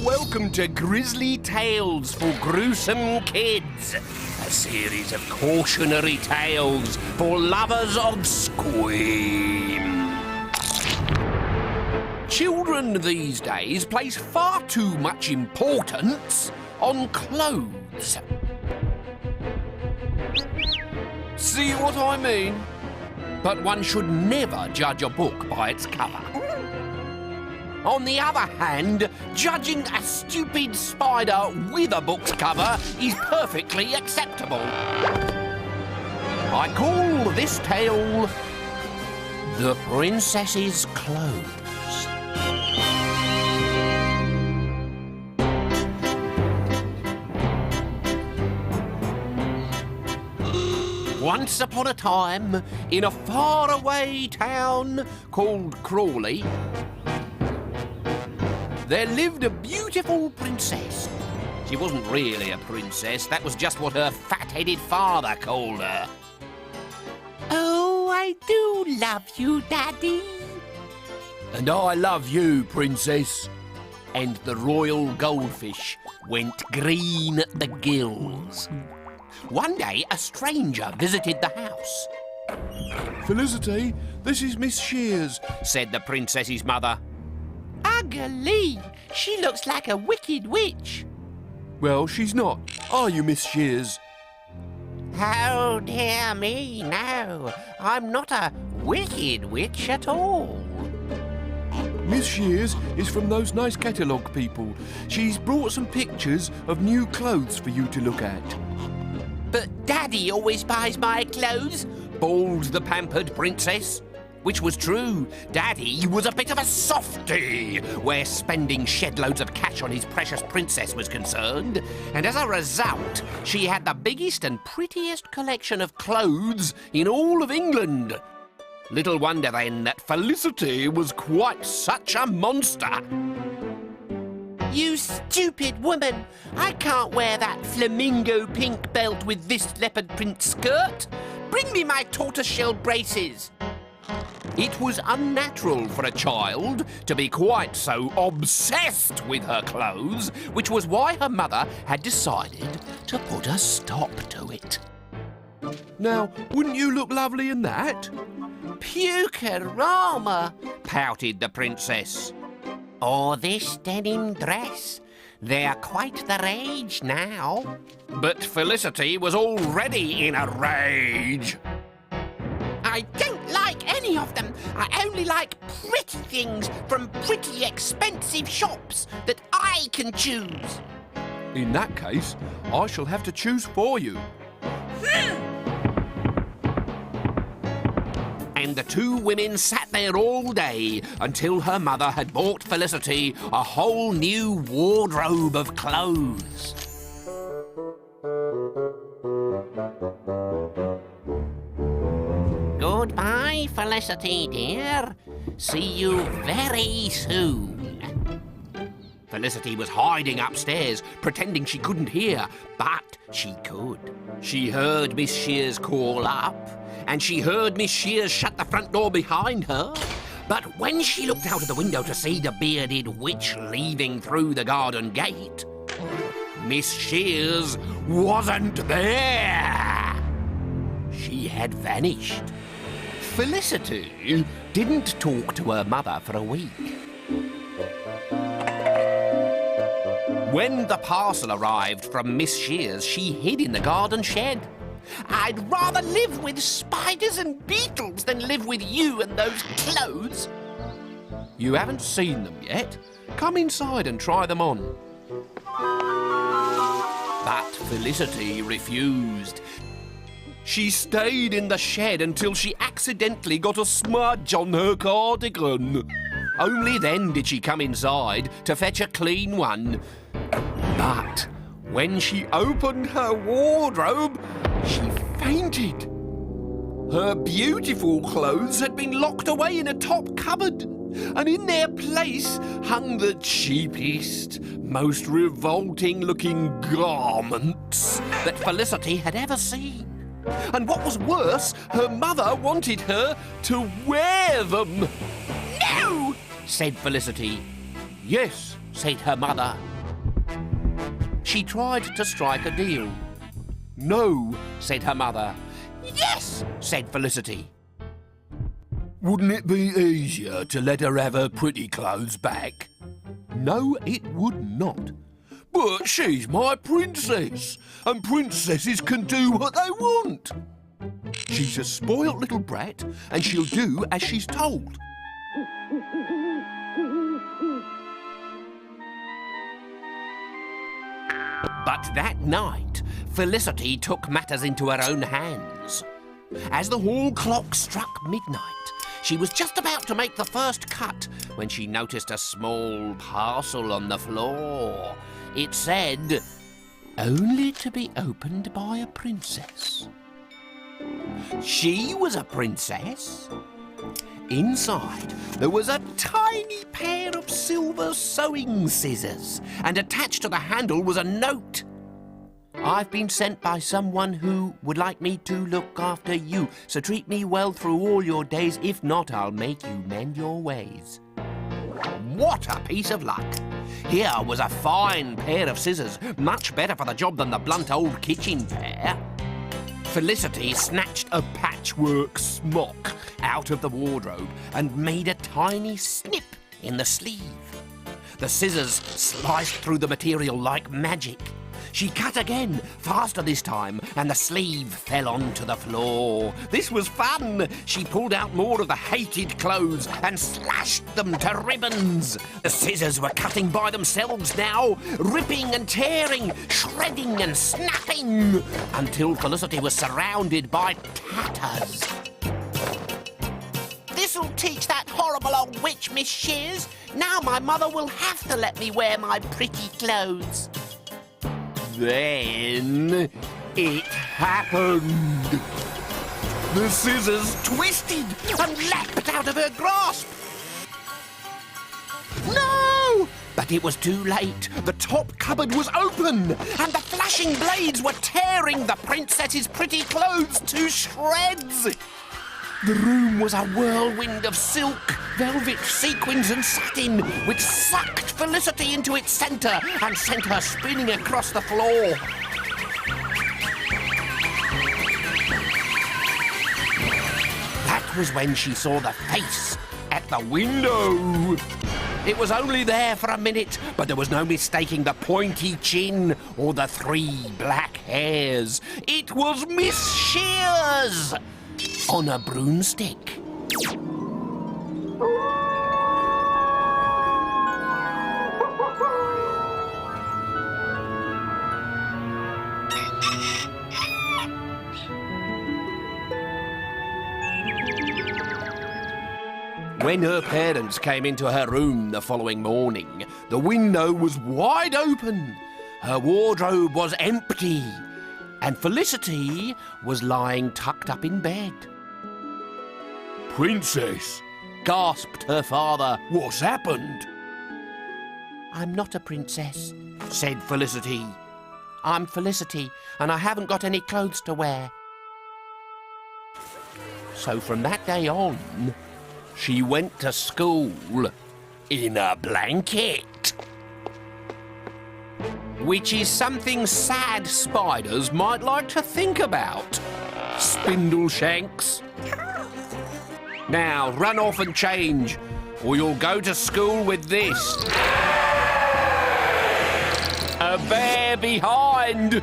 welcome to Grizzly Tales for Gruesome Kids, a series of cautionary tales for lovers of scream. Children these days place far too much importance on clothes. See what I mean? But one should never judge a book by its cover. On the other hand, judging a stupid spider with a book's cover is perfectly acceptable. I call this tale The Princess's Clothes. Once upon a time, in a faraway town called Crawley, there lived a beautiful princess. She wasn't really a princess, that was just what her fat-headed father called her. Oh, I do love you, Daddy. And I love you, princess. And the royal goldfish went green at the gills. One day, a stranger visited the house. Felicity, this is Miss Shears, said the princess's mother. Ugly! She looks like a wicked witch. Well, she's not. Are you, Miss Shears? How dear me, no. I'm not a wicked witch at all. Miss Shears is from those nice catalogue people. She's brought some pictures of new clothes for you to look at. But Daddy always buys my clothes, bawled the pampered princess. Which was true. Daddy was a bit of a softy where spending shed loads of cash on his precious princess was concerned. And as a result, she had the biggest and prettiest collection of clothes in all of England. Little wonder then that Felicity was quite such a monster. You stupid woman! I can't wear that flamingo pink belt with this leopard print skirt. Bring me my tortoiseshell braces. It was unnatural for a child to be quite so obsessed with her clothes, which was why her mother had decided to put a stop to it. Now, wouldn't you look lovely in that? Pukerama, pouted the princess. or this denim dress. They're quite the rage now. But Felicity was already in a rage. I don't like any of them. I only like pretty things from pretty expensive shops that I can choose. In that case, I shall have to choose for you. And the two women sat there all day until her mother had bought Felicity a whole new wardrobe of clothes. Goodbye, Felicity, dear. See you very soon. Felicity was hiding upstairs, pretending she couldn't hear, but she could. She heard Miss Shears call up, and she heard Miss Shears shut the front door behind her. But when she looked out of the window to see the bearded witch leaving through the garden gate, Miss Shears wasn't there. She had vanished. Felicity didn't talk to her mother for a week. When the parcel arrived from Miss Shears, she hid in the garden shed. I'd rather live with spiders and beetles than live with you and those clothes. You haven't seen them yet. Come inside and try them on. But Felicity refused. She stayed in the shed until she accidentally got a smudge on her cardigan. Only then did she come inside to fetch a clean one. But when she opened her wardrobe, she fainted. Her beautiful clothes had been locked away in a top cupboard, and in their place hung the cheapest, most revolting-looking garments that Felicity had ever seen. And what was worse, her mother wanted her to wear them. No, said Felicity. Yes, said her mother. She tried to strike a deal. No, said her mother. Yes, Said Felicity. Wouldn't it be easier to let her have her pretty clothes back? No, it would not. But she's my princess, and princesses can do what they want. She's a spoilt little brat, and she'll do as she's told. But that night, Felicity took matters into her own hands. As the hall clock struck midnight, she was just about to make the first cut when she noticed a small parcel on the floor. It said, "Only to be opened by a princess." She was a princess. Inside, there was a tiny pair of silver sewing scissors, and attached to the handle was a note. "I've been sent by someone who would like me to look after you, so treat me well through all your days. If not, I'll make you mend your ways." What a piece of luck! Here was a fine pair of scissors, much better for the job than the blunt old kitchen pair. Felicity snatched a patchwork smock out of the wardrobe and made a tiny snip in the sleeve. The scissors sliced through the material like magic. She cut again, faster this time, and the sleeve fell onto the floor. This was fun. She pulled out more of the hated clothes and slashed them to ribbons. The scissors were cutting by themselves now, ripping and tearing, shredding and snapping, until Felicity was surrounded by tatters. this'll teach that horrible old witch, Miss Shears. Now my mother will have to let me wear my pretty clothes. Then it happened. The scissors twisted And leapt out of her grasp. No! But it was too late. The top cupboard was open, and the flashing blades were tearing the princess's pretty clothes to shreds. The room was a whirlwind of silk, velvet, sequins and satin, which sucked Felicity into its centre and sent her spinning across the floor. That was when she saw the face at the window. It was only there for a minute, but there was no mistaking the pointy chin or the 3 black hairs. It was Miss Shears on a broomstick. When her parents came into her room the following morning, the window was wide open, her wardrobe was empty, and Felicity was lying tucked up in bed. Princess, Gasped her father. what's happened? I'm not a princess. Said Felicity. I'm Felicity, and I haven't got any clothes to wear. So from that day on, she went to school in a blanket. Which is something sad spiders might like to think about. Spindle shanks. Now run off and change, or you'll go to school with this. A bear behind.